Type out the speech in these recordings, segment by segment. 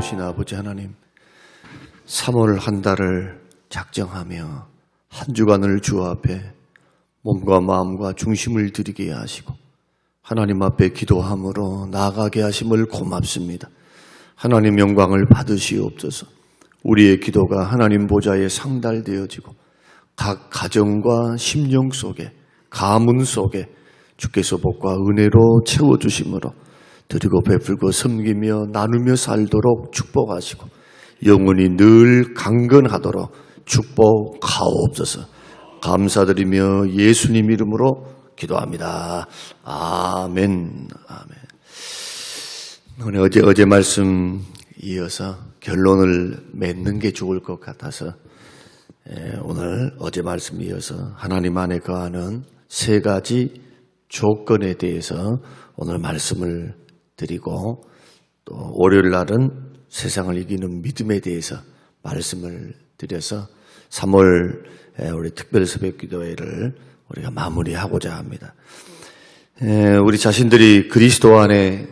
되신 아버지 하나님, 3월 한 달을 작정하며 한 주간을 주 앞에 몸과 마음과 중심을 드리게 하시고 하나님 앞에 기도함으로 나아가게 하심을 고맙습니다. 하나님 영광을 받으시옵소서. 우리의 기도가 하나님 보좌에 상달되어지고 각 가정과 심령 속에, 가문 속에 주께서 복과 은혜로 채워주심으로 드리고 베풀고 섬기며 나누며 살도록 축복하시고 영원히 늘 강건하도록 축복하옵소서. 감사드리며 예수님 이름으로 기도합니다. 아멘. 아멘. 오늘 어제 말씀 이어서 결론을 맺는 게 좋을 것 같아서 오늘 어제 말씀 이어서 하나님 안에 거하는 세 가지 조건에 대해서 오늘 말씀을 드리고 또 월요일 날은 세상을 이기는 믿음에 대해서 말씀을 드려서 3월 우리 특별 새벽 기도회를 우리가 마무리하고자 합니다. 우리 자신들이 그리스도 안에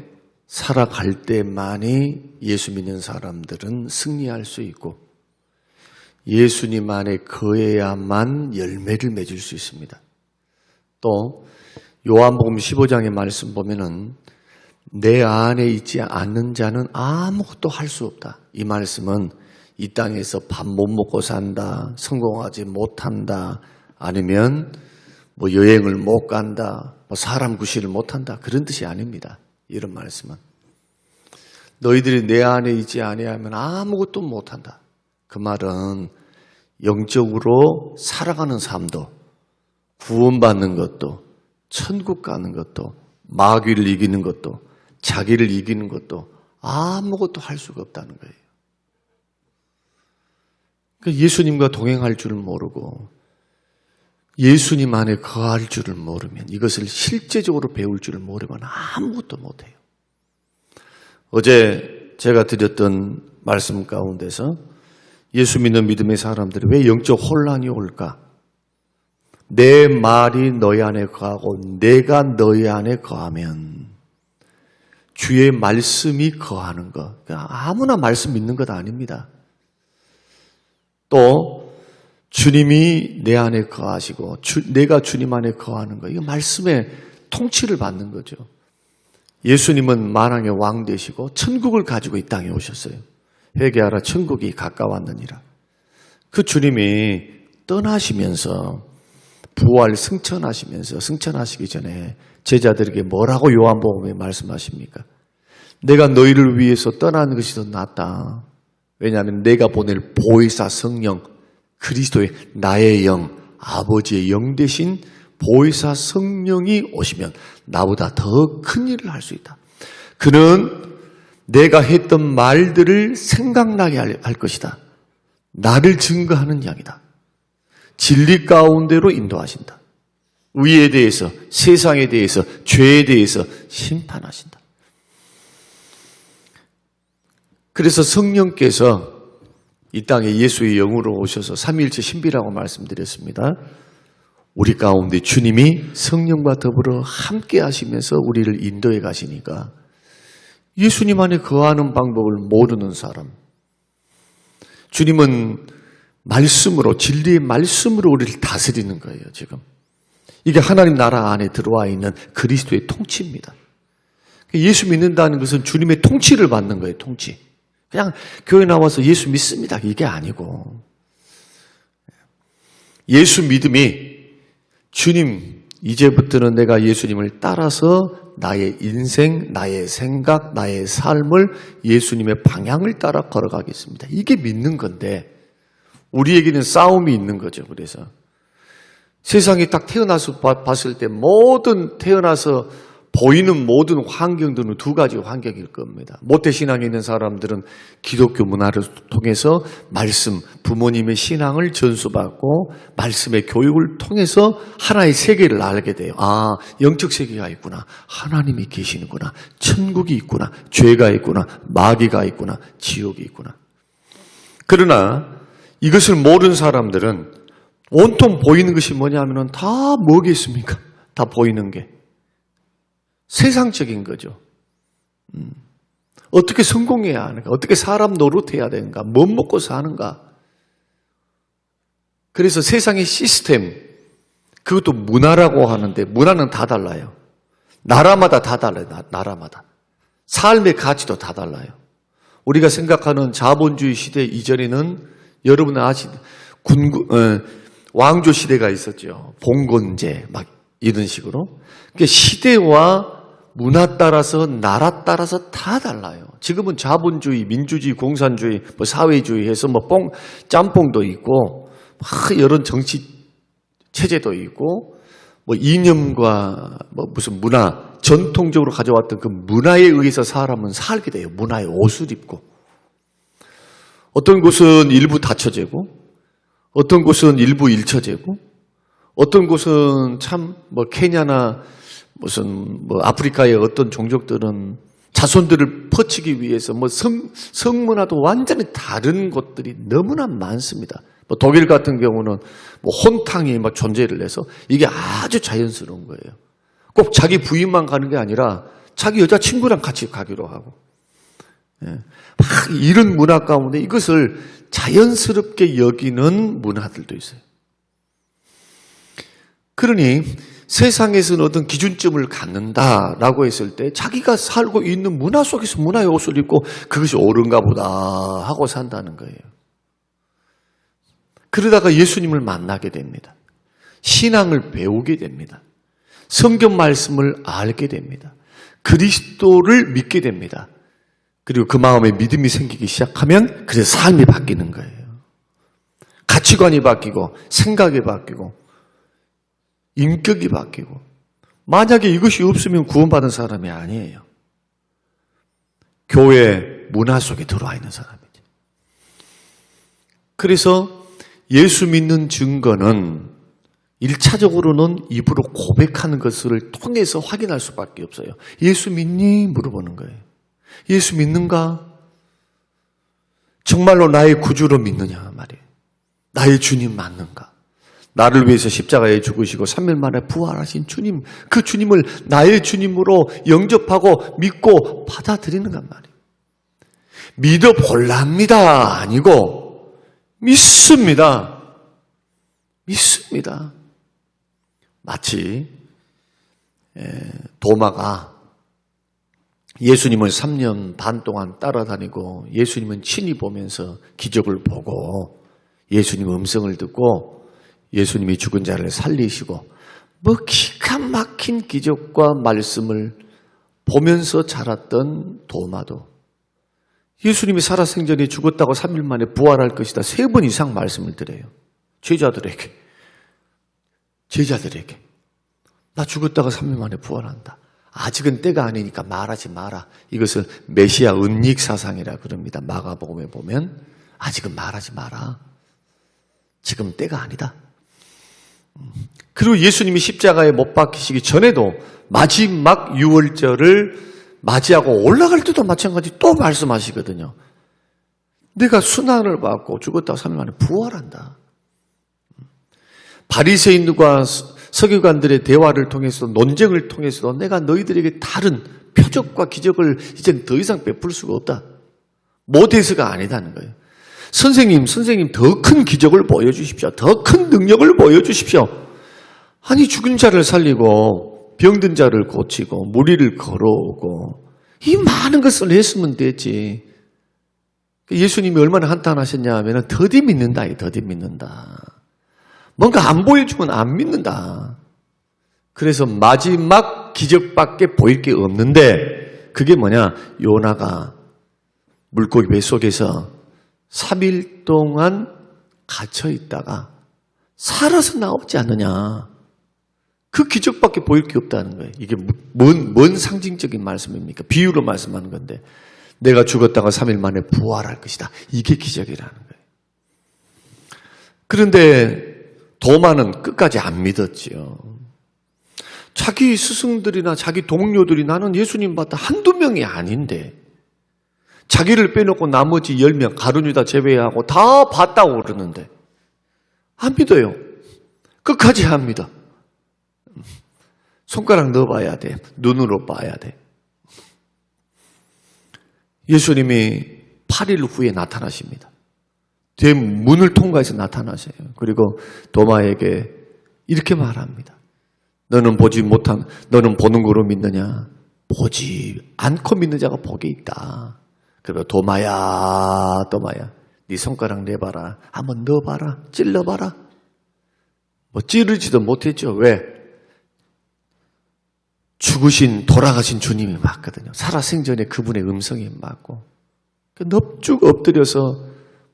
살아갈 때만이 예수 믿는 사람들은 승리할 수 있고 예수님 안에 거해야만 열매를 맺을 수 있습니다. 또 요한복음 15장의 말씀 보면은 내 안에 있지 않는 자는 아무것도 할 수 없다. 이 말씀은 이 땅에서 밥 못 먹고 산다, 성공하지 못한다, 아니면 뭐 여행을 못 간다, 뭐 사람 구실을 못한다, 그런 뜻이 아닙니다. 이런 말씀은 너희들이 내 안에 있지 아니하면 아무것도 못한다. 그 말은 영적으로 살아가는 삶도, 구원받는 것도, 천국 가는 것도, 마귀를 이기는 것도, 자기를 이기는 것도 아무것도 할 수가 없다는 거예요. 그러니까 예수님과 동행할 줄을 모르고 예수님 안에 거할 줄을 모르면, 이것을 실제적으로 배울 줄을 모르면 아무것도 못해요. 어제 제가 드렸던 말씀 가운데서 예수 믿는 믿음의 사람들이 왜 영적 혼란이 올까? 내 말이 너희 안에 거하고 내가 너희 안에 거하면 주의 말씀이 거하는 것. 아무나 말씀 믿는 것 아닙니다. 또 주님이 내 안에 거하시고 내가 주님 안에 거하는 것. 이거 말씀의 통치를 받는 거죠. 예수님은 만왕의 왕 되시고 천국을 가지고 이 땅에 오셨어요. 회개하라 천국이 가까웠느니라. 그 주님이 떠나시면서 부활 승천하시기 전에 제자들에게 뭐라고 요한복음에 말씀하십니까? 내가 너희를 위해서 떠나는 것이 더 낫다. 왜냐하면 내가 보낼 보혜사 성령, 그리스도의 나의 영, 아버지의 영 대신 보혜사 성령이 오시면 나보다 더 큰 일을 할 수 있다. 그는 내가 했던 말들을 생각나게 할 것이다. 나를 증거하는 양이다. 진리 가운데로 인도하신다. 의에 대해서, 세상에 대해서, 죄에 대해서 심판하신다. 그래서 성령께서 이 땅에 예수의 영으로 오셔서 삼위일체 신비라고 말씀드렸습니다. 우리 가운데 주님이 성령과 더불어 함께 하시면서 우리를 인도해 가시니까 예수님 안에 거하는 방법을 모르는 사람, 주님은 말씀으로, 진리의 말씀으로 우리를 다스리는 거예요, 지금. 이게 하나님 나라 안에 들어와 있는 그리스도의 통치입니다. 예수 믿는다는 것은 주님의 통치를 받는 거예요, 통치. 그냥 교회 나와서 예수 믿습니다, 이게 아니고. 예수 믿음이 주님, 이제부터는 내가 예수님을 따라서 나의 인생, 나의 생각, 나의 삶을 예수님의 방향을 따라 걸어가겠습니다. 이게 믿는 건데 우리에게는 싸움이 있는 거죠. 그래서 세상에 딱 태어나서 봤을 때 태어나서 보이는 모든 환경들은 두 가지 환경일 겁니다. 모태신앙에 있는 사람들은 기독교 문화를 통해서 말씀, 부모님의 신앙을 전수받고 말씀의 교육을 통해서 하나의 세계를 알게 돼요. 아, 영적 세계가 있구나. 하나님이 계시는구나. 천국이 있구나. 죄가 있구나. 마귀가 있구나. 지옥이 있구나. 그러나 이것을 모르는 사람들은 온통 보이는 것이 뭐냐면 다 뭐겠습니까? 다 보이는 게 세상적인 거죠. 어떻게 성공해야 하는가? 어떻게 사람 노릇해야 되는가? 못 먹고 사는가? 그래서 세상의 시스템, 그것도 문화라고 하는데 문화는 다 달라요. 나라마다 다 달라요. 나라마다. 삶의 가치도 다 달라요. 우리가 생각하는 자본주의 시대 이전에는 여러분 왕조 시대가 있었죠. 봉건제 막 이런 식으로. 그러니까 시대와 문화 따라서 나라 따라서 다 달라요. 지금은 자본주의, 민주주의, 공산주의, 사회주의 해서 짬뽕도 있고 여러 정치 체제도 있고 이념과 무슨 문화, 전통적으로 가져왔던 그 문화에 의해서 사람은 살게 돼요. 문화의 옷을 입고. 어떤 곳은 일부 다처제고, 어떤 곳은 일부 일처제고, 어떤 곳은 케냐나 아프리카의 어떤 종족들은 자손들을 퍼치기 위해서 성문화도 완전히 다른 곳들이 너무나 많습니다. 독일 같은 경우는 혼탕이 존재를 해서 이게 아주 자연스러운 거예요. 꼭 자기 부인만 가는 게 아니라 자기 여자친구랑 같이 가기로 하고. 이런 문화 가운데 이것을 자연스럽게 여기는 문화들도 있어요. 그러니 세상에서는 어떤 기준점을 갖는다라고 했을 때 자기가 살고 있는 문화 속에서 문화의 옷을 입고 그것이 옳은가 보다 하고 산다는 거예요. 그러다가 예수님을 만나게 됩니다. 신앙을 배우게 됩니다. 성경 말씀을 알게 됩니다. 그리스도를 믿게 됩니다. 그리고 그 마음에 믿음이 생기기 시작하면 그래서 삶이 바뀌는 거예요. 가치관이 바뀌고 생각이 바뀌고 인격이 바뀌고 만약에 이것이 없으면 구원받은 사람이 아니에요. 교회 문화 속에 들어와 있는 사람이죠. 그래서 예수 믿는 증거는 1차적으로는 입으로 고백하는 것을 통해서 확인할 수밖에 없어요. 예수 믿니? 물어보는 거예요. 예수 믿는가? 정말로 나의 구주로 믿느냐 말이에요. 나의 주님 맞는가? 나를 위해서 십자가에 죽으시고 3일 만에 부활하신 주님, 그 주님을 나의 주님으로 영접하고 믿고 받아들이는가 말이에요. 믿어볼랍니다 아니고 믿습니다. 믿습니다. 마치 도마가 예수님을 3년 반 동안 따라다니고 예수님은 친히 보면서 기적을 보고 예수님 음성을 듣고 예수님이 죽은 자를 살리시고 기가 막힌 기적과 말씀을 보면서 자랐던 도마도 예수님이 살아생전에 죽었다고 3일 만에 부활할 것이다 3번 이상 말씀을 드려요. 제자들에게 나 죽었다가 3일 만에 부활한다. 아직은 때가 아니니까 말하지 마라. 이것을 메시아 은닉 사상이라 그럽니다. 마가복음에 보면 아직은 말하지 마라. 지금 때가 아니다. 그리고 예수님이 십자가에 못 박히시기 전에도 마지막 유월절을 맞이하고 올라갈 때도 마찬가지 또 말씀하시거든요. 내가 순환을 받고 죽었다가 3일 만에 부활한다. 바리새인들과 서기관들의 대화를 통해서 논쟁을 통해서도 내가 너희들에게 다른 표적과 기적을 이제는 더 이상 베풀 수가 없다. 못해서가 아니다는 거예요. 선생님 더 큰 기적을 보여주십시오. 더 큰 능력을 보여주십시오. 아니 죽은 자를 살리고 병든 자를 고치고 무리를 걸어오고 이 많은 것을 했으면 됐지. 예수님이 얼마나 한탄하셨냐 하면 더디 믿는다. 뭔가 안 보여주면 안 믿는다. 그래서 마지막 기적밖에 보일 게 없는데 그게 뭐냐? 요나가 물고기 뱃속에서 3일 동안 갇혀 있다가 살아서 나오지 않느냐. 그 기적밖에 보일 게 없다는 거예요. 이게 뭔 상징적인 말씀입니까? 비유로 말씀하는 건데 내가 죽었다가 3일 만에 부활할 것이다. 이게 기적이라는 거예요. 그런데 도마는 끝까지 안 믿었지요. 자기 스승들이나 자기 동료들이 나는 예수님 봤다 한두 명이 아닌데 자기를 빼놓고 나머지 10명 가룟유다 제외하고 다 봤다고 그러는데 안 믿어요. 끝까지 안 믿어. 손가락 넣어봐야 돼. 눈으로 봐야 돼. 예수님이 8일 후에 나타나십니다. 문을 통과해서 나타나세요. 그리고 도마에게 이렇게 말합니다. 너는 보는 거로 믿느냐? 보지 않고 믿는 자가 복이 있다. 그리고 도마야, 네 손가락 내봐라. 한번 넣어봐라. 찔러봐라. 찌르지도 못했죠. 왜? 돌아가신 주님이 맞거든요. 살아생전에 그분의 음성이 맞고. 넙죽 엎드려서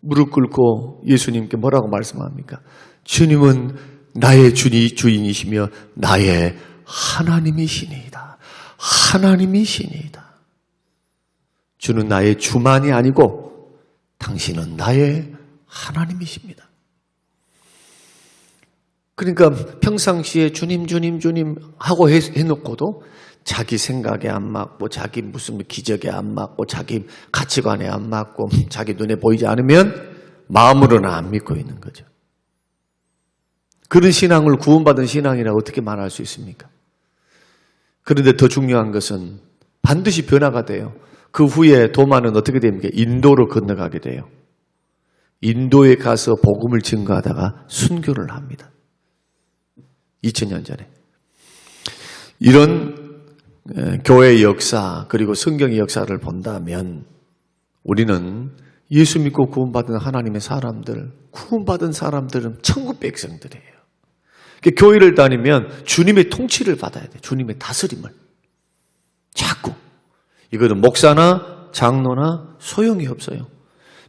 무릎 꿇고 예수님께 뭐라고 말씀합니까? 주님은 나의 주인이시며 나의 하나님이시니이다. 하나님이시니이다. 주는 나의 주만이 아니고 당신은 나의 하나님이십니다. 그러니까 평상시에 주님 하고 해놓고도 자기 생각에 안 맞고 자기 무슨 기적에 안 맞고 자기 가치관에 안 맞고 자기 눈에 보이지 않으면 마음으로는 안 믿고 있는 거죠. 그런 신앙을 구원받은 신앙이라고 어떻게 말할 수 있습니까? 그런데 더 중요한 것은 반드시 변화가 돼요. 그 후에 도마는 어떻게 됩니까? 인도로 건너가게 돼요. 인도에 가서 복음을 증거하다가 순교를 합니다. 2000년 전에. 이런 교회의 역사 그리고 성경의 역사를 본다면 우리는 예수 믿고 구원받은 하나님의 사람들, 구원받은 사람들은 천국 백성들이에요. 교회를 다니면 주님의 통치를 받아야 돼요. 주님의 다스림을. 자꾸. 이거는 목사나 장로나 소용이 없어요.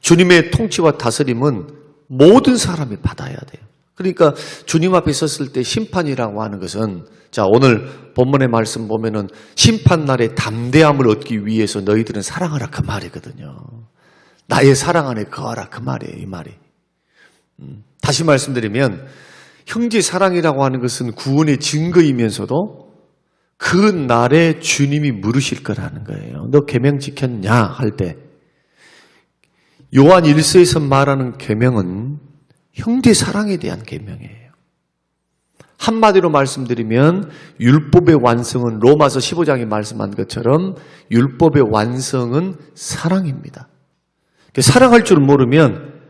주님의 통치와 다스림은 모든 사람이 받아야 돼요. 그러니까 주님 앞에 섰을 때 심판이라고 하는 것은 자 오늘 본문의 말씀 보면은 심판날의 담대함을 얻기 위해서 너희들은 사랑하라 그 말이거든요. 나의 사랑 안에 거하라 그 말이에요. 이 말이. 다시 말씀드리면 형제 사랑이라고 하는 것은 구원의 증거이면서도 그 날에 주님이 물으실 거라는 거예요. 너 계명 지켰냐 할 때 요한 1서에서 말하는 계명은 형제 사랑에 대한 계명이에요. 한마디로 말씀드리면 율법의 완성은 로마서 15장에 말씀한 것처럼 율법의 완성은 사랑입니다. 사랑할 줄 모르면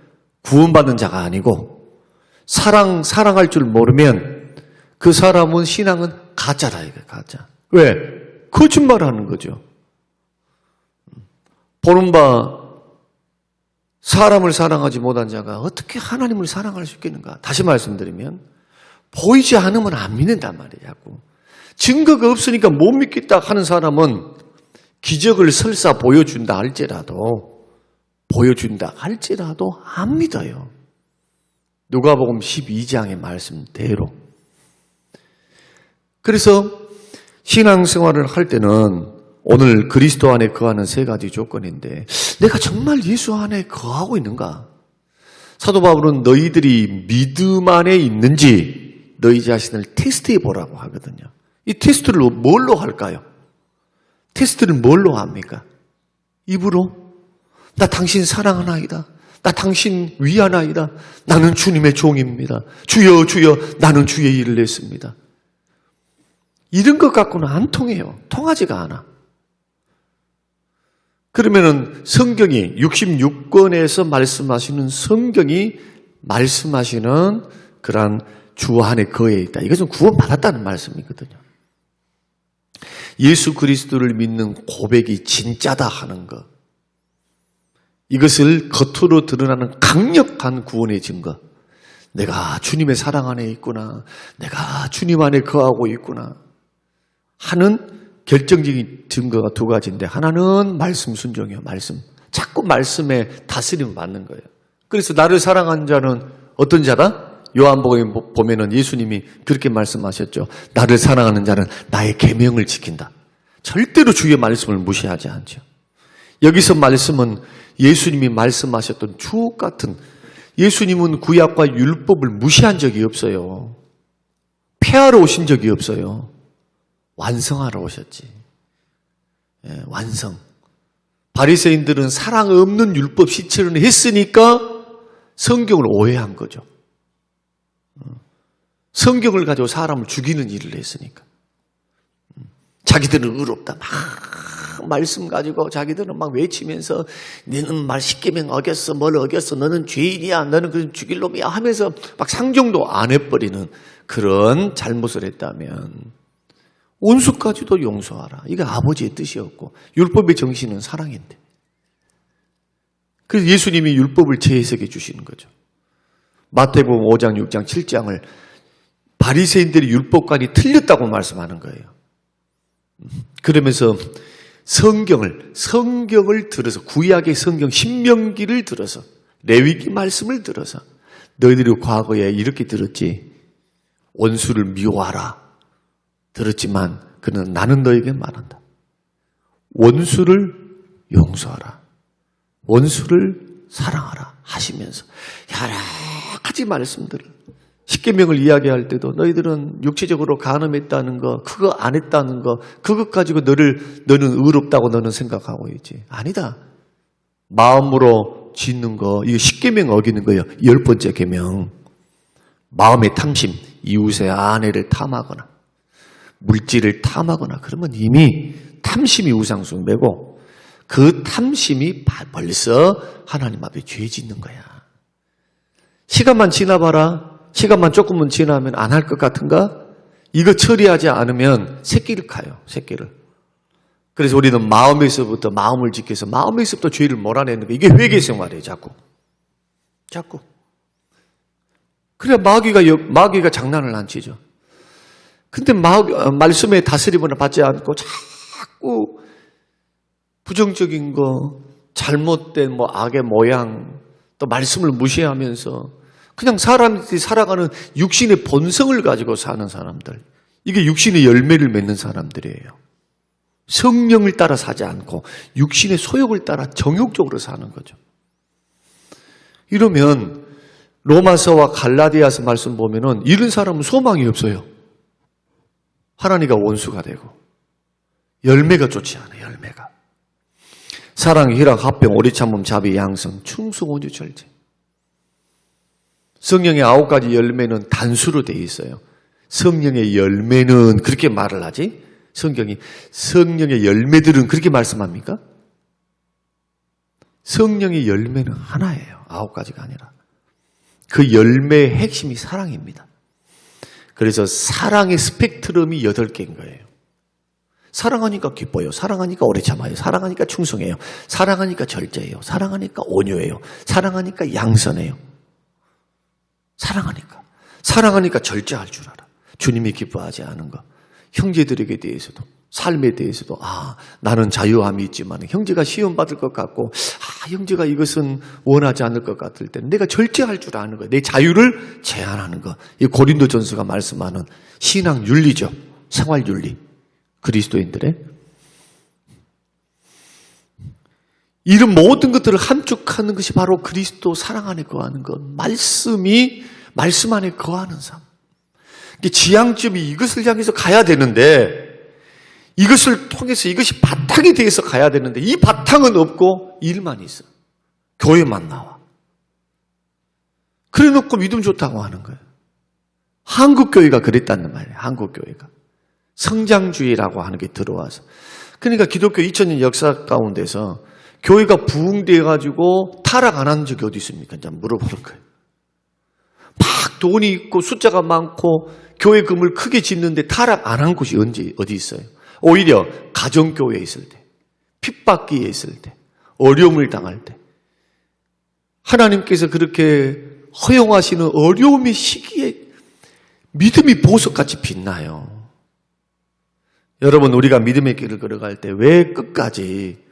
구원받은 자가 아니고 사랑할 줄 모르면 그 사람은 신앙은 가짜라 이거예요. 가짜. 왜? 거짓말하는 거죠. 보는 바 사람을 사랑하지 못한 자가 어떻게 하나님을 사랑할 수 있겠는가? 다시 말씀드리면 보이지 않으면 안 믿는단 말이에요. 자꾸. 증거가 없으니까 못 믿겠다 하는 사람은 기적을 설사 보여준다 할지라도 안 믿어요. 누가복음 12장의 말씀대로. 그래서 신앙생활을 할 때는 오늘 그리스도 안에 거하는 세 가지 조건인데 내가 정말 예수 안에 거하고 있는가? 사도 바울은 너희들이 믿음 안에 있는지 너희 자신을 테스트해 보라고 하거든요. 이 테스트를 뭘로 할까요? 테스트를 뭘로 합니까? 입으로? 나 당신 사랑하나이다. 나 당신 위하나이다. 나는 주님의 종입니다. 주여 주여 나는 주의 일을 했습니다. 이런 것 갖고는 안 통해요. 통하지가 않아. 그러면은 성경이 66권에서 말씀하시는 성경이 말씀하시는 그러한 주 안에 거해 있다. 이것은 구원받았다는 말씀이거든요. 예수 그리스도를 믿는 고백이 진짜다 하는 것. 이것을 겉으로 드러나는 강력한 구원의 증거. 내가 주님의 사랑 안에 있구나. 내가 주님 안에 거하고 있구나. 하는 결정적인 증거가 두 가지인데 하나는 말씀 순종이에요. 말씀. 자꾸 말씀에 다스림을 받는 거예요. 그래서 나를 사랑한 자는 어떤 자다? 요한복음에 보면은 예수님이 그렇게 말씀하셨죠. 나를 사랑하는 자는 나의 계명을 지킨다. 절대로 주의 말씀을 무시하지 않죠. 여기서 말씀은 예수님이 말씀하셨던 주옥 같은 예수님은 구약과 율법을 무시한 적이 없어요. 폐하러 오신 적이 없어요. 완성하러 오셨지. 예, 완성. 바리새인들은 사랑 없는 율법 실천을 했으니까 성경을 오해한 거죠. 성경을 가지고 사람을 죽이는 일을 했으니까. 자기들은 의롭다 막 말씀 가지고 자기들은 막 외치면서 너는 말 십계명 어겼어, 뭘 어겼어, 너는 죄인이야, 너는 그 죽일 놈이야 하면서 막 상종도 안 해버리는 그런 잘못을 했다면 원수까지도 용서하라. 이게 아버지의 뜻이었고 율법의 정신은 사랑인데. 그래서 예수님이 율법을 재해석해 주시는 거죠. 마태복음 5장, 6장, 7장을 바리새인들이 율법관이 틀렸다고 말씀하는 거예요. 그러면서 성경을 들어서 구약의 성경 신명기를 들어서 레위기 말씀을 들어서 너희들이 과거에 이렇게 들었지. 원수를 미워하라. 들었지만 그는 나는 너에게 말한다. 원수를 용서하라. 원수를 사랑하라 하시면서 여러 가지 말씀들을 십계명을 이야기할 때도 너희들은 육체적으로 간음했다는 거, 그거 안 했다는 거, 그것 가지고 너는 의롭다고 너는 생각하고 있지. 아니다. 마음으로 짓는 거, 이거 십계명 어기는 거예요. 10번째 계명. 마음의 탐심, 이웃의 아내를 탐하거나 물질을 탐하거나 그러면 이미 탐심이 우상숭배고 그 탐심이 벌써 하나님 앞에 죄 짓는 거야. 시간만 지나봐라. 시간만 조금만 지나면 안 할 것 같은가? 이거 처리하지 않으면 새끼를 가요. 새끼를. 그래서 우리는 마음에서부터 마음을 지켜서 마음에서부터 죄를 몰아내는 거. 이게 회개 생활이에요. 자꾸. 그래 마귀가 장난을 안 치죠. 근데 말씀에 다스림을 받지 않고 자꾸 부정적인 거, 잘못된 악의 모양, 또 말씀을 무시하면서 그냥 사람들이 살아가는 육신의 본성을 가지고 사는 사람들. 이게 육신의 열매를 맺는 사람들이에요. 성령을 따라 사지 않고 육신의 소욕을 따라 정욕적으로 사는 거죠. 이러면 로마서와 갈라디아서 말씀 보면은 이런 사람은 소망이 없어요. 하나님과 원수가 되고 열매가 좋지 않아요. 열매가. 사랑, 희락, 합병, 오래 참음, 자비, 양성, 충성, 온유, 절제. 성령의 9가지 열매는 단수로 되어 있어요. 성령의 열매는 그렇게 말을 하지? 성령의 열매들은 그렇게 말씀합니까? 성령의 열매는 하나예요. 9가지가 아니라. 그 열매의 핵심이 사랑입니다. 그래서 사랑의 스펙트럼이 8개인 거예요. 사랑하니까 기뻐요. 사랑하니까 오래 참아요. 사랑하니까 충성해요. 사랑하니까 절제해요. 사랑하니까 온유해요. 사랑하니까 양선해요. 사랑하니까 절제할 줄 알아. 주님이 기뻐하지 않은 거. 형제들에게 대해서도, 삶에 대해서도, 나는 자유함이 있지만 형제가 시험받을 것 같고, 형제가 이것은 원하지 않을 것 같을 때는 내가 절제할 줄 아는 거예요. 내 자유를 제한하는 거. 이 고린도전서가 말씀하는 신앙 윤리죠. 생활 윤리. 그리스도인들의. 이런 모든 것들을 함축하는 것이 바로 그리스도 사랑 안에 거하는 것. 말씀 안에 거하는 삶. 지향점이 이것을 향해서 가야 되는데, 이것을 통해서 이것이 바탕이 돼서 가야 되는데, 이 바탕은 없고 일만 있어. 교회만 나와. 그래 놓고 믿음 좋다고 하는 거예요. 한국교회가 그랬다는 말이에요. 한국교회가. 성장주의라고 하는 게 들어와서. 그러니까 기독교 2000년 역사 가운데서 교회가 부흥돼가지고 타락 안 한 적이 어디 있습니까? 이제 물어보는 거예요. 막 돈이 있고 숫자가 많고 교회 건물 크게 짓는데 타락 안 한 곳이 어디 있어요? 오히려 가정교회에 있을 때, 핍박기에 있을 때, 어려움을 당할 때 하나님께서 그렇게 허용하시는 어려움의 시기에 믿음이 보석같이 빛나요. 여러분, 우리가 믿음의 길을 걸어갈 때 왜 끝까지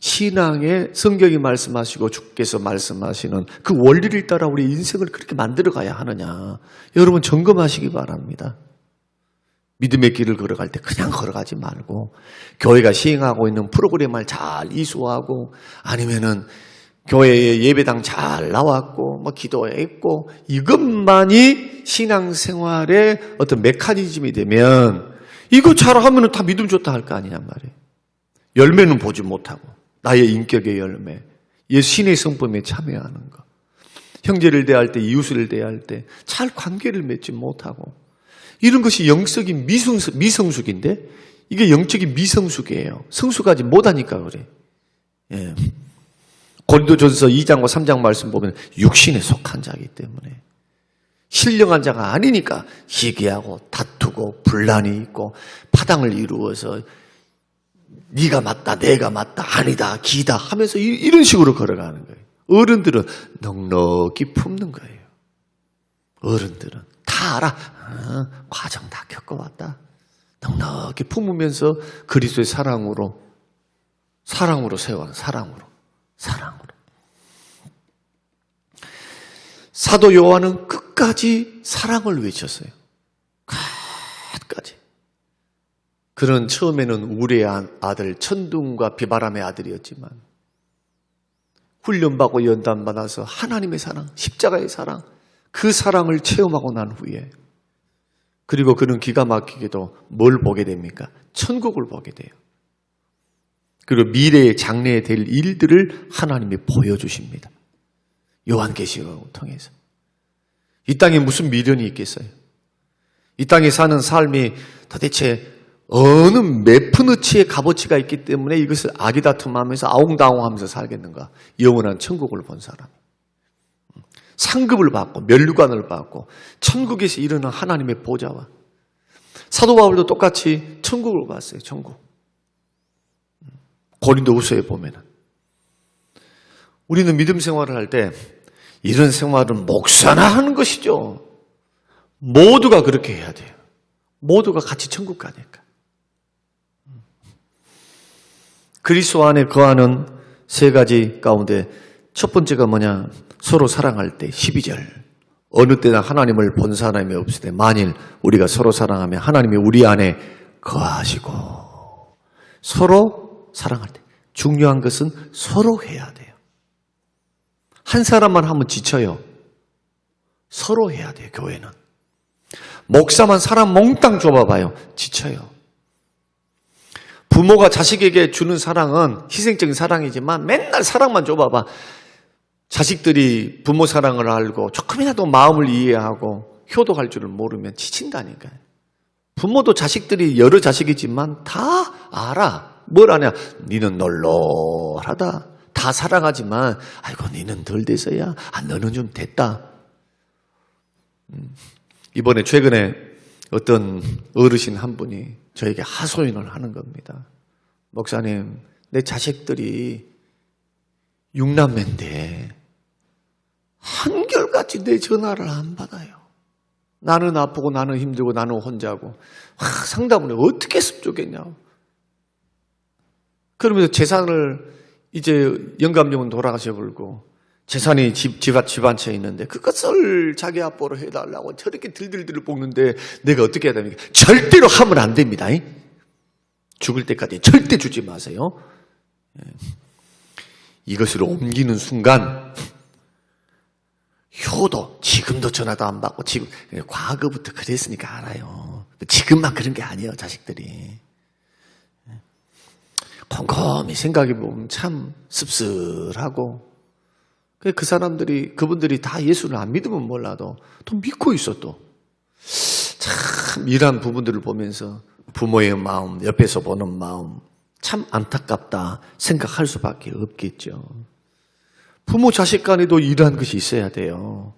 신앙의 성경이 말씀하시고 주께서 말씀하시는 그 원리를 따라 우리 인생을 그렇게 만들어 가야 하느냐. 여러분 점검하시기 바랍니다. 믿음의 길을 걸어갈 때 그냥 걸어가지 말고 교회가 시행하고 있는 프로그램을 잘 이수하고 아니면은 교회에 예배당 잘 나왔고 기도했고 이것만이 신앙생활의 어떤 메커니즘이 되면 이거 잘하면 다 믿음 좋다 할 거 아니냔 말이에요. 열매는 보지 못하고 나의 인격의 열매, 신의 성품에 참여하는 것, 형제를 대할 때, 이웃을 대할 때 잘 관계를 맺지 못하고 이런 것이 영적인 미성숙인데 이게 영적인 미성숙이에요. 성숙하지 못하니까 그래. 예. 고린도전서 2장과 3장 말씀 보면 육신에 속한 자이기 때문에 신령한 자가 아니니까 시기하고 다투고 분란이 있고 파당을 이루어서 네가 맞다 내가 맞다 아니다 기다 하면서 이런 식으로 걸어가는 거예요. 어른들은 넉넉히 품는 거예요. 어른들은 다 알아. 과정 다 겪어왔다. 넉넉히 품으면서 그리스도의 사랑으로 세워가는 사랑으로. 사도 요한은 끝까지 사랑을 외쳤어요. 끝까지. 그는 처음에는 우리의 아들, 천둥과 비바람의 아들이었지만 훈련받고 연단받아서 하나님의 사랑, 십자가의 사랑, 그 사랑을 체험하고 난 후에 그리고 그는 기가 막히게도 뭘 보게 됩니까? 천국을 보게 돼요. 그리고 미래의 장래에 될 일들을 하나님이 보여주십니다. 요한계시록을 통해서. 이 땅에 무슨 미련이 있겠어요? 이 땅에 사는 삶이 도대체 어느 몇 푼어치의 값어치가 있기 때문에 이것을 아기다툼하면서 아웅다웅하면서 살겠는가? 영원한 천국을 본 사람. 상급을 받고 면류관을 받고 천국에서 일어난 하나님의 보좌와 사도 바울도 똑같이 천국을 봤어요. 천국. 고린도후서에 보면은 우리는 믿음 생활을 할 때 이런 생활은 목사나 하는 것이죠. 모두가 그렇게 해야 돼요. 모두가 같이 천국 가니까. 그리스도 안에 거하는 세 가지 가운데 첫 번째가 뭐냐? 서로 사랑할 때 12절. 어느 때나 하나님을 본 사람이 없을 때 만일 우리가 서로 사랑하면 하나님이 우리 안에 거하시고 서로 사랑할 때 중요한 것은 서로 해야 돼요. 한 사람만 하면 지쳐요. 서로 해야 돼요. 교회는. 목사만 사람 몽땅 줘봐봐요. 지쳐요. 부모가 자식에게 주는 사랑은 희생적인 사랑이지만 맨날 사랑만 줘봐봐. 자식들이 부모 사랑을 알고 조금이라도 마음을 이해하고 효도할 줄을 모르면 지친다니까요. 부모도 자식들이 여러 자식이지만 다 알아. 뭘 아냐? 니는 널널하다. 다 사랑하지만 아이고 니는 덜 돼서야. 너는 좀 됐다. 이번에 최근에 어떤 어르신 한 분이 저에게 하소연을 하는 겁니다. 목사님, 내 자식들이 6남매인데 한결같이 내 전화를 안 받아요. 나는 아프고 나는 힘들고 나는 혼자고 상담을 해. 어떻게 했으면 좋겠냐고. 그러면서 재산을 이제 영감님은 돌아가셔버리고 재산이 집 한 채 있는데 그것을 자기 아빠로 해달라고 저렇게 들들들 볶는데 내가 어떻게 해야 됩니까? 절대로 하면 안 됩니다. 죽을 때까지 절대 주지 마세요. 이것을 옮기는 순간 효도, 지금도 전화도 안 받고 지금 과거부터 그랬으니까 알아요. 지금만 그런 게 아니에요. 자식들이. 곰곰이 생각해보면 참 씁쓸하고 그 사람들이 그분들이 다 예수를 안 믿으면 몰라도 또 믿고 있어 또. 참 이러한 부분들을 보면서 부모의 마음, 옆에서 보는 마음 참 안타깝다 생각할 수밖에 없겠죠. 부모 자식 간에도 이러한 것이 있어야 돼요.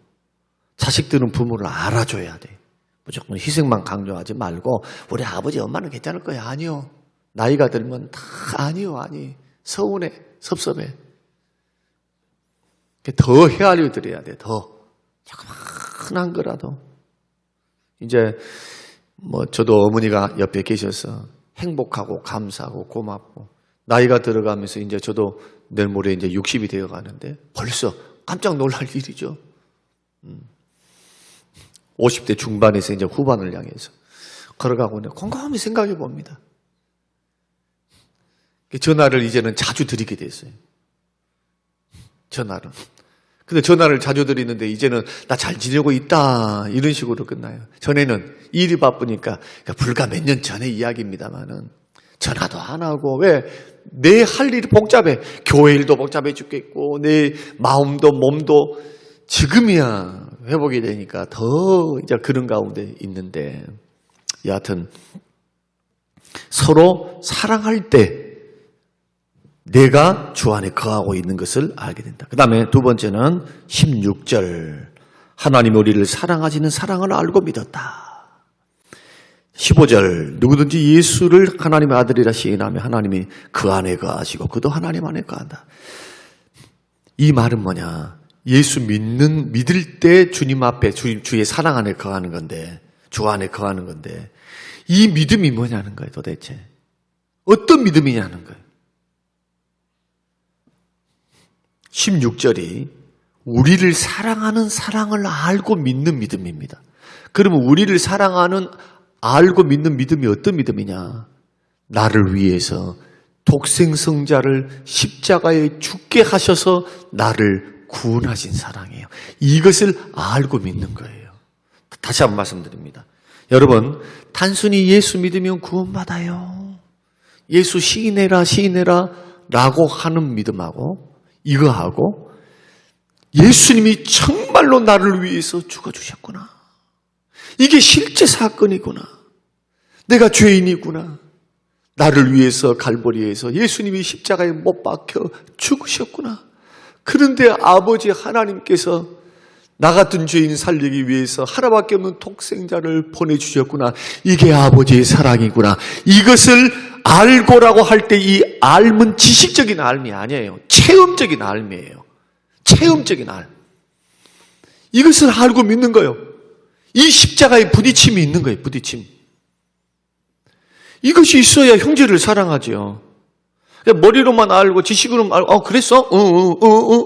자식들은 부모를 알아줘야 돼. 무조건 희생만 강조하지 말고 우리 아버지 엄마는 괜찮을 거야. 아니요. 나이가 들면 다 아니요. 서운해. 섭섭해. 더 헤아려 드려야 돼. 더. 조그만한 거라도. 이제 저도 어머니가 옆에 계셔서 행복하고 감사하고 고맙고 나이가 들어가면서 이제 저도 내일 모레 이제 60이 되어 가는데 벌써 깜짝 놀랄 일이죠. 50대 중반에서 이제 후반을 향해서 걸어가고 있는데 곰곰이 생각해 봅니다. 전화를 이제는 자주 드리게 됐어요. 전화를. 근데 전화를 자주 드리는데 이제는 나 잘 지내고 있다 이런 식으로 끝나요. 전에는 일이 바쁘니까 불과 몇 년 전의 이야기입니다만은 전화도 안 하고 왜? 내 할 일이 복잡해. 교회 일도 복잡해 죽겠고 내 마음도 몸도 지금이야 회복이 되니까 더 이제 그런 가운데 있는데 여하튼 서로 사랑할 때 내가 주 안에 거하고 있는 것을 알게 된다. 그 다음에 두 번째는 16절. 하나님이 우리를 사랑하시는 사랑을 알고 믿었다. 15절. 누구든지 예수를 하나님의 아들이라 시인하며 하나님이 그 안에 거하시고 그도 하나님 안에 거한다. 이 말은 뭐냐? 예수 믿을 때 주님 앞에 주의 사랑 안에 거하는 건데, 주 안에 거하는 건데, 이 믿음이 뭐냐는 거예요, 도대체. 어떤 믿음이냐는 거예요. 16절이 우리를 사랑하는 사랑을 알고 믿는 믿음입니다. 그러면 우리를 사랑하는 알고 믿는 믿음이 어떤 믿음이냐? 나를 위해서 독생성자를 십자가에 죽게 하셔서 나를 구원하신 사랑이에요. 이것을 알고 믿는 거예요. 다시 한번 말씀드립니다. 여러분, 단순히 예수 믿으면 구원받아요. 예수 시인해라 라고 하는 믿음하고 이거하고 예수님이 정말로 나를 위해서 죽어주셨구나. 이게 실제 사건이구나. 내가 죄인이구나. 나를 위해서 갈보리에서 예수님이 십자가에 못 박혀 죽으셨구나. 그런데 아버지 하나님께서 나 같은 죄인 살리기 위해서 하나밖에 없는 독생자를 보내주셨구나. 이게 아버지의 사랑이구나. 이것을 알고라고 할 때 이 알은 지식적인 알이 아니에요. 체험적인 알이에요. 체험적인 알. 이것을 알고 믿는 거예요. 이 십자가에 부딪힘이 있는 거예요. 부딪힘. 이것이 있어야 형제를 사랑하죠. 머리로만 알고 지식으로만 알고 그랬어?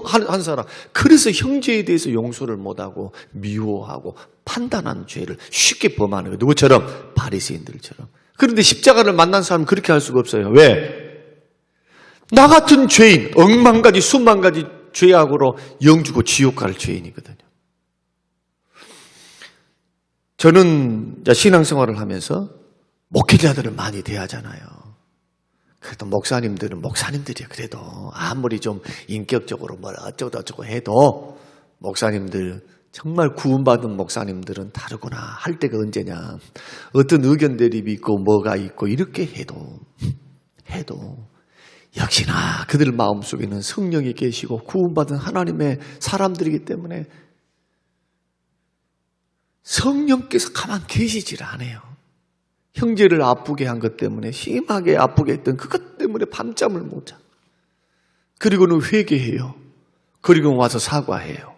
한 사람. 그래서 형제에 대해서 용서를 못하고 미워하고 판단하는 죄를 쉽게 범하는 거예요. 누구처럼? 바리새인들처럼. 그런데 십자가를 만난 사람은 그렇게 할 수가 없어요. 왜? 나 같은 죄인, 억만 가지 수만 가지 죄악으로 영주고 지옥 갈 죄인이거든요. 저는 신앙생활을 하면서 목회자들을 많이 대하잖아요. 그래도 목사님들은 목사님들이야. 그래도 아무리 좀 인격적으로 뭐 어쩌고 해도 목사님들 정말 구원받은 목사님들은 다르구나 할 때가 언제냐. 어떤 의견 대립이 있고 뭐가 있고 이렇게 해도 역시나 그들 마음속에는 성령이 계시고 구원받은 하나님의 사람들이기 때문에 성령께서 가만 계시질 않아요. 형제를 아프게 한 것 때문에 심하게 아프게 했던 그것 때문에 밤잠을 못 자. 그리고는 회개해요. 그리고 와서 사과해요.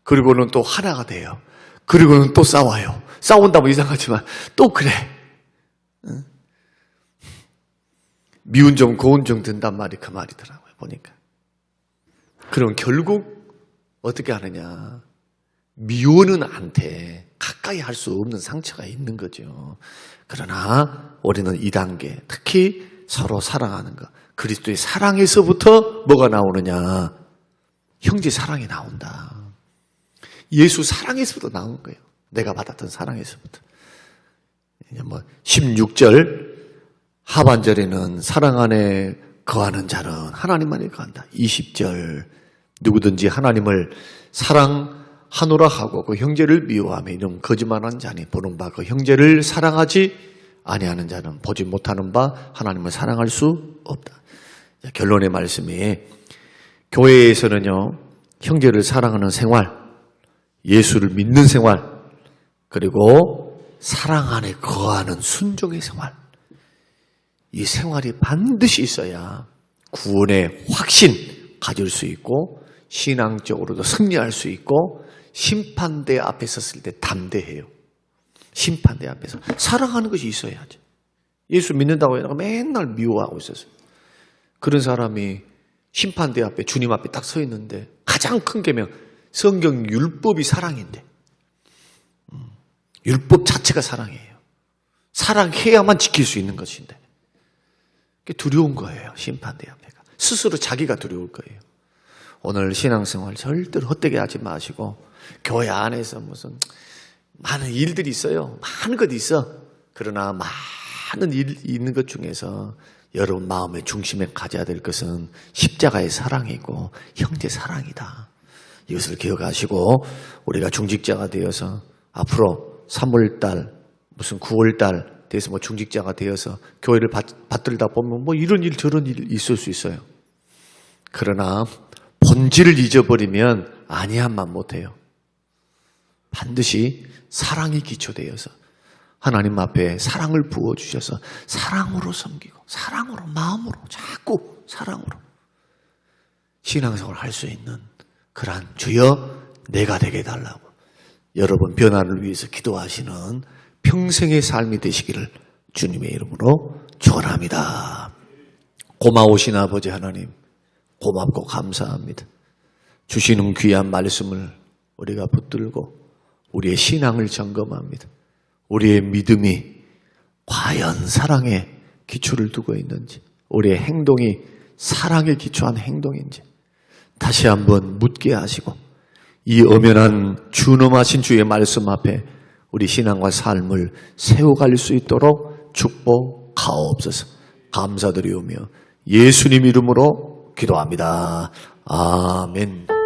그리고는 또 하나가 돼요. 그리고는 또 싸워요. 싸운다고 이상하지만 또 그래. 응? 미운 정 고운 정 든단 말이 그 말이더라고요. 보니까. 그럼 결국 어떻게 하느냐. 미워는 한테 가까이 할 수 없는 상처가 있는 거죠. 그러나 우리는 2단계, 특히 서로 사랑하는 것. 그리스도의 사랑에서부터 뭐가 나오느냐. 형제 사랑이 나온다. 예수 사랑에서부터 나온 거예요. 내가 받았던 사랑에서부터. 이제 16절 하반절에는 사랑 안에 거하는 자는 하나님만에 거한다. 20절 누구든지 하나님을 사랑하노라 하고 그 형제를 미워하며 이런 거짓말하는 자니 보는 바 그 형제를 사랑하지 아니하는 자는 보지 못하는 바 하나님을 사랑할 수 없다. 결론의 말씀이 교회에서는요 형제를 사랑하는 생활, 예수를 믿는 생활, 그리고 사랑 안에 거하는 순종의 생활, 이 생활이 반드시 있어야 구원의 확신 가질 수 있고 신앙적으로도 승리할 수 있고 심판대 앞에 섰을 때 담대해요. 심판대 앞에서 사랑하는 것이 있어야지. 예수 믿는다고 해서 맨날 미워하고 있었어요. 그런 사람이 심판대 앞에 주님 앞에 딱 서 있는데 가장 큰 계명 성경 율법이 사랑인데 율법 자체가 사랑이에요. 사랑해야만 지킬 수 있는 것인데 두려운 거예요. 심판대 앞에가. 스스로 자기가 두려울 거예요. 오늘 신앙생활 절대로 헛되게 하지 마시고 교회 안에서 무슨 많은 일들이 있어요. 많은 것이 있어. 그러나 많은 일이 있는 것 중에서 여러분 마음의 중심에 가져야 될 것은 십자가의 사랑이고 형제 사랑이다. 이것을 기억하시고 우리가 중직자가 되어서 앞으로 3월달 무슨 9월달 돼서 뭐 중직자가 되어서 교회를 받들다 보면 뭐 이런 일 저런 일 있을 수 있어요. 그러나 본질을 잊어버리면 아니함만 못해요. 반드시 사랑이 기초되어서 하나님 앞에 사랑을 부어주셔서 사랑으로 섬기고 사랑으로 마음으로 자꾸 사랑으로 신앙생활을 할 수 있는 그러한 주여 내가 되게 해달라고 여러분 변화를 위해서 기도하시는 평생의 삶이 되시기를 주님의 이름으로 축원합니다. 고마우신 아버지 하나님 고맙고 감사합니다. 주시는 귀한 말씀을 우리가 붙들고 우리의 신앙을 점검합니다. 우리의 믿음이 과연 사랑에 기초를 두고 있는지 우리의 행동이 사랑에 기초한 행동인지 다시 한번 묻게 하시고 이 엄연한 준엄하신 주의 말씀 앞에 우리 신앙과 삶을 세워갈 수 있도록 축복하옵소서. 감사드리오며 예수님 이름으로 기도합니다. 아멘.